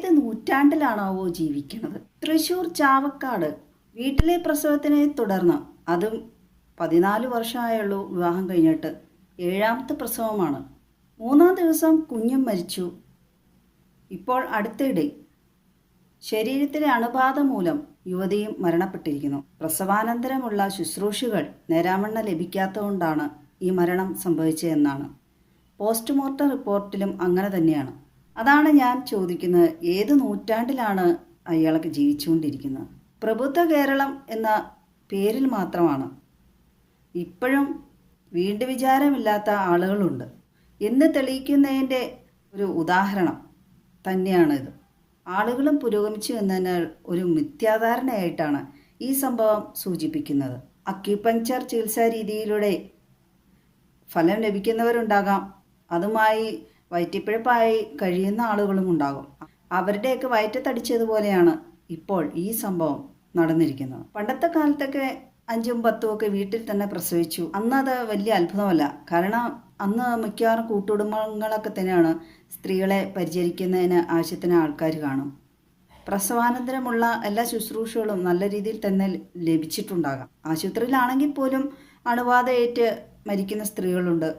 ഏത് നൂറ്റാണ്ടിലാണാവോ ജീവിക്കുന്നത്? തൃശ്ശൂർ ചാവക്കാട് വീട്ടിലെ പ്രസവത്തിനെ തുടർന്ന്, അതും 14 വർഷമായുള്ളൂ വിവാഹം കഴിഞ്ഞിട്ട്, 7ാമത്തെ പ്രസവമാണ്. 3-ാം ദിവസം കുഞ്ഞും മരിച്ചു. ഇപ്പോൾ അടുത്തിടെ ശരീരത്തിലെ അണുബാധ മൂലം യുവതിയും മരണപ്പെട്ടിരിക്കുന്നു. പ്രസവാനന്തരമുള്ള ശുശ്രൂഷകൾ നേരാവണ്ണ ലഭിക്കാത്തതുകൊണ്ടാണ് ഈ മരണം സംഭവിച്ചതെന്നാണ് പോസ്റ്റ്മോർട്ടം റിപ്പോർട്ടിലും അങ്ങനെ തന്നെയാണ്. അതാണ് ഞാൻ ചോദിക്കുന്നത്, ഏത് നൂറ്റാണ്ടിലാണ് അയാൾക്ക് ജീവിച്ചുകൊണ്ടിരിക്കുന്നത്? പ്രബുദ്ധ കേരളം എന്ന പേരിൽ മാത്രമാണ്. ഇപ്പോഴും വീണ്ടും വിചാരമില്ലാത്ത ആളുകളുണ്ട് എന്ന് തെളിയിക്കുന്നതിൻ്റെ ഒരു ഉദാഹരണം തന്നെയാണിത്. ആളുകളും പുരോഗമിച്ചു എന്നതിനാൽ ഒരു മിഥ്യാധാരണയായിട്ടാണ് ഈ സംഭവം സൂചിപ്പിക്കുന്നത്. അക്യുപങ്ക്ചർ ചികിത്സാ രീതിയിലൂടെ ഫലം ലഭിക്കുന്നവരുണ്ടാകാം, അതുമായി വയറ്റിപ്പിഴപ്പായി കഴിയുന്ന ആളുകളും ഉണ്ടാകും. അവരുടെയൊക്കെ വയറ്റത്തടിച്ചതുപോലെയാണ് ഇപ്പോൾ ഈ സംഭവം നടന്നിരിക്കുന്നത്. പണ്ടത്തെ കാലത്തൊക്കെ 5ഉം 10ഉം ഒക്കെ വീട്ടിൽ തന്നെ പ്രസവിച്ചു. അന്നത് വലിയ അത്ഭുതമല്ല. കാരണം അന്ന് മിക്കവാറും കൂട്ടുകുടുംബങ്ങളൊക്കെ തന്നെയാണ് സ്ത്രീകളെ പരിചരിക്കുന്നതിന് ആവശ്യത്തിന് ആൾക്കാർ കാണും. പ്രസവാനന്തരമുള്ള എല്ലാ ശുശ്രൂഷകളും നല്ല രീതിയിൽ തന്നെ ലഭിച്ചിട്ടുണ്ടാകാം. ആശുപത്രിയിലാണെങ്കിൽ പോലും അണുബാധയേറ്റ് മരിക്കുന്ന സ്ത്രീകളുണ്ട്,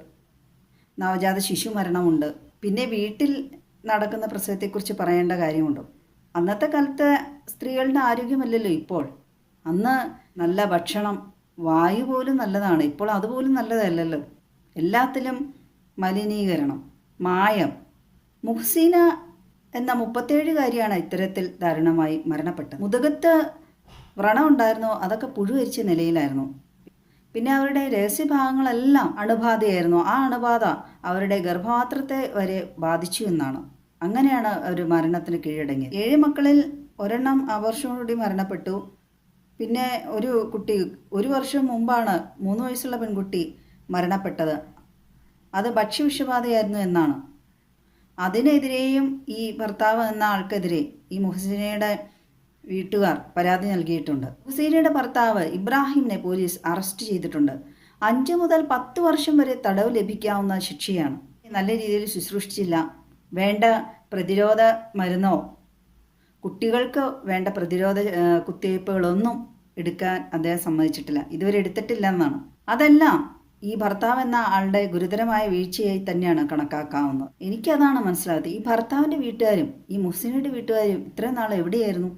നവജാത ശിശു മരണമുണ്ട്. പിന്നെ വീട്ടിൽ നടക്കുന്ന പ്രസവത്തെക്കുറിച്ച് പറയേണ്ട കാര്യമുണ്ടോ? അന്നത്തെ കാലത്തെ സ്ത്രീകളുടെ ആരോഗ്യമല്ലല്ലോ ഇപ്പോൾ. അന്ന് നല്ല ഭക്ഷണം, വായു പോലും നല്ലതാണ്. ഇപ്പോൾ അതുപോലും നല്ലതല്ലല്ലോ. എല്ലാത്തിലും മലിനീകരണം, മായം. മുഹ്സീന എന്ന 37-കാരിയാണ് ഇത്തരത്തിൽ ദാരുണമായി മരണപ്പെട്ടത്. മുതുകത്ത് വ്രണം ഉണ്ടായിരുന്നു, അതൊക്കെ പുഴുവരിച്ച നിലയിലായിരുന്നു. പിന്നെ അവരുടെ രഹസ്യഭാഗങ്ങളെല്ലാം അണുബാധയായിരുന്നു. ആ അണുബാധ അവരുടെ ഗർഭപാത്രത്തെ വരെ ബാധിച്ചു എന്നാണ്. അങ്ങനെയാണ് അവർ മരണത്തിന് കീഴടങ്ങിയത്. 7 മക്കളിൽ ഒരെണ്ണം ആ വർഷത്തോടുകൂടി മരണപ്പെട്ടു. പിന്നെ ഒരു കുട്ടി 1 വർഷം മുമ്പാണ് 3 വയസ്സുള്ള പെൺകുട്ടി മരണപ്പെട്ടത്. അത് ഭക്ഷ്യവിഷബാധയായിരുന്നു എന്നാണ്. അതിനെതിരെയും ഈ ഭർത്താവ് എന്ന ആൾക്കെതിരെ ഈ മുഹ്സിനയുടെ വീട്ടുകാർ പരാതി നൽകിയിട്ടുണ്ട്. മുഹ്സിനയുടെ ഭർത്താവ് ഇബ്രാഹിമിനെ പോലീസ് അറസ്റ്റ് ചെയ്തിട്ടുണ്ട്. 5 മുതൽ 10 വർഷം വരെ തടവ് ലഭിക്കാവുന്ന ശിക്ഷയാണ്. നല്ല രീതിയിൽ ശുശ്രൂഷിച്ചില്ല, വേണ്ട പ്രതിരോധ മരുന്നോ കുട്ടികൾക്ക് വേണ്ട പ്രതിരോധ കുത്തിവയ്പ്പുകളൊന്നും എടുക്കാൻ അദ്ദേഹം സമ്മതിച്ചിട്ടില്ല, ഇതുവരെ എടുത്തിട്ടില്ല എന്നാണ്. അതെല്ലാം ഈ ഭർത്താവ് എന്ന ആളുടെ ഗുരുതരമായ വീഴ്ചയായി തന്നെയാണ് കണക്കാക്കാവുന്നത്. എനിക്കതാണ് മനസ്സിലാകുന്നത്. ഈ ഭർത്താവിൻ്റെ വീട്ടുകാരും ഈ മുഹ്സിനയുടെ വീട്ടുകാരും ഇത്രയും നാൾ എവിടെയായിരുന്നു?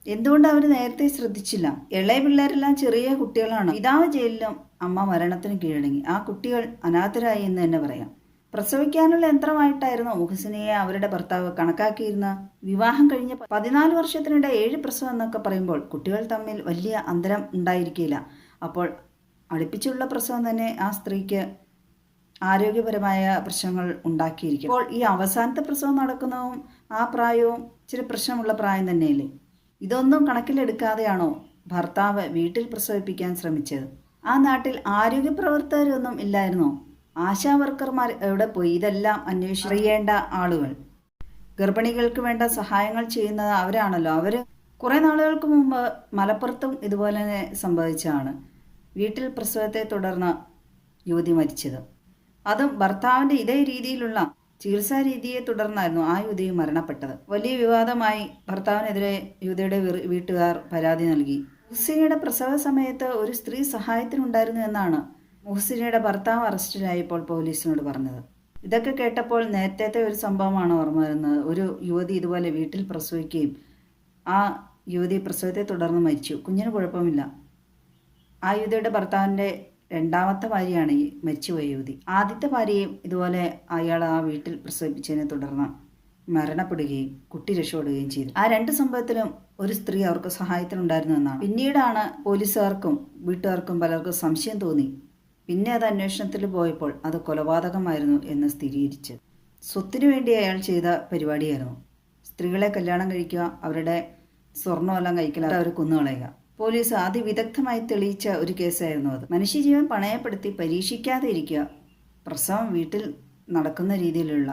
എന്തുകൊണ്ട് അവർ നേരത്തെ ശ്രദ്ധിച്ചില്ല? ഇളയ പിള്ളേരെല്ലാം ചെറിയ കുട്ടികളാണ്. പിതാവ് ജയിലിലും അമ്മ മരണത്തിന് കീഴടങ്ങി. ആ കുട്ടികൾ അനാഥരായി എന്ന് തന്നെ പറയാം. പ്രസവിക്കാനുള്ള യന്ത്രമായിട്ടായിരുന്നു മുഹ്സിനയെ അവരുടെ ഭർത്താവ് കണക്കാക്കിയിരുന്ന. വിവാഹം കഴിഞ്ഞ 14 വർഷത്തിനിടെ 7 പ്രസവം എന്നൊക്കെ പറയുമ്പോൾ കുട്ടികൾ തമ്മിൽ വലിയ അന്തരം ഉണ്ടായിരിക്കില്ല. അപ്പോൾ അടുപ്പിച്ചുള്ള പ്രസവം തന്നെ ആ സ്ത്രീക്ക് ആരോഗ്യപരമായ പ്രശ്നങ്ങൾ ഉണ്ടാക്കിയിരിക്കും. അപ്പോൾ ഈ അവസാനത്തെ പ്രസവം നടക്കുന്നതും ആ പ്രായവും ഇച്ചിരി പ്രശ്നമുള്ള പ്രായം തന്നെയല്ലേ? ഇതൊന്നും കണക്കിലെടുക്കാതെയാണോ ഭർത്താവ് വീട്ടിൽ പ്രസവിപ്പിക്കാൻ ശ്രമിച്ചത്? ആ നാട്ടിൽ ആരോഗ്യ പ്രവർത്തകരൊന്നും ഇല്ലായിരുന്നോ? ആശാ വർക്കർമാർ എവിടെ പോയി? ഇതെല്ലാം അന്വേഷിക്കേണ്ട ആളുകൾ. ഗർഭിണികൾക്ക് വേണ്ട സഹായങ്ങൾ ചെയ്യുന്നത് അവരാണല്ലോ. അവർ കുറേ നാളുകൾക്ക് മുമ്പ് മലപ്പുറത്തും ഇതുപോലെ തന്നെ സംഭവിച്ചതാണ്. വീട്ടിൽ പ്രസവത്തെ തുടർന്ന് യുവതി മരിച്ചത്. അതും ഭർത്താവിൻ്റെ ഇതേ രീതിയിലുള്ള ചികിത്സാ രീതിയെ തുടർന്നായിരുന്നു ആ യുവതി മരണപ്പെട്ടത്. വലിയ വിവാദമായി. ഭർത്താവിനെതിരെ യുവതിയുടെ വീട്ടുകാർ പരാതി നൽകി. മുഹ്സിനയുടെ പ്രസവ സമയത്ത് ഒരു സ്ത്രീ സഹായത്തിനുണ്ടായിരുന്നു എന്നാണ് മുഹ്സിനയുടെ ഭർത്താവ് അറസ്റ്റിലായപ്പോൾ പോലീസിനോട് പറഞ്ഞത്. ഇതൊക്കെ കേട്ടപ്പോൾ നേരത്തെ ഒരു സംഭവമാണ് ഓർമ്മ വരുന്നത്. ഒരു യുവതി ഇതുപോലെ വീട്ടിൽ പ്രസവിക്കുകയും ആ യുവതി പ്രസവത്തെ തുടർന്ന് മരിച്ചു. കുഞ്ഞിന് കുഴപ്പമില്ല. ആ യുവതിയുടെ ഭർത്താവിൻ്റെ 2ാമത്തെ ഭാര്യയാണ് ഈ മരിച്ചുപോയ യുവതി. ആദ്യത്തെ ഭാര്യയും ഇതുപോലെ അയാൾ ആ വീട്ടിൽ പ്രസവിപ്പിച്ചതിനെ തുടർന്ന് മരണപ്പെടുകയും കുട്ടി രക്ഷപ്പെടുകയും ചെയ്തു. ആ 2 സംഭവത്തിലും ഒരു സ്ത്രീ അവർക്ക് സഹായത്തിനുണ്ടായിരുന്നു എന്നാണ്. പിന്നീടാണ് പോലീസുകാർക്കും വീട്ടുകാർക്കും പലർക്കും സംശയം തോന്നി. പിന്നെ അത് അന്വേഷണത്തിൽ പോയപ്പോൾ അത് കൊലപാതകമായിരുന്നു എന്ന് സ്ഥിരീകരിച്ചത്. സ്വത്തിനു വേണ്ടി അയാൾ ചെയ്ത പരിപാടിയായിരുന്നു. സ്ത്രീകളെ കല്യാണം കഴിക്കുക, അവരുടെ സ്വർണ്ണമെല്ലാം കഴിക്കലാതെ അവർ കൊന്നുകളയുക. പോലീസ് അതിവിദഗ്ധമായി തെളിയിച്ച ഒരു കേസായിരുന്നു അത്. മനുഷ്യജീവൻ പണയപ്പെടുത്തി പരീക്ഷിക്കാതെ ഇരിക്കുക, പ്രസവം വീട്ടിൽ നടക്കുന്ന രീതിയിലുള്ള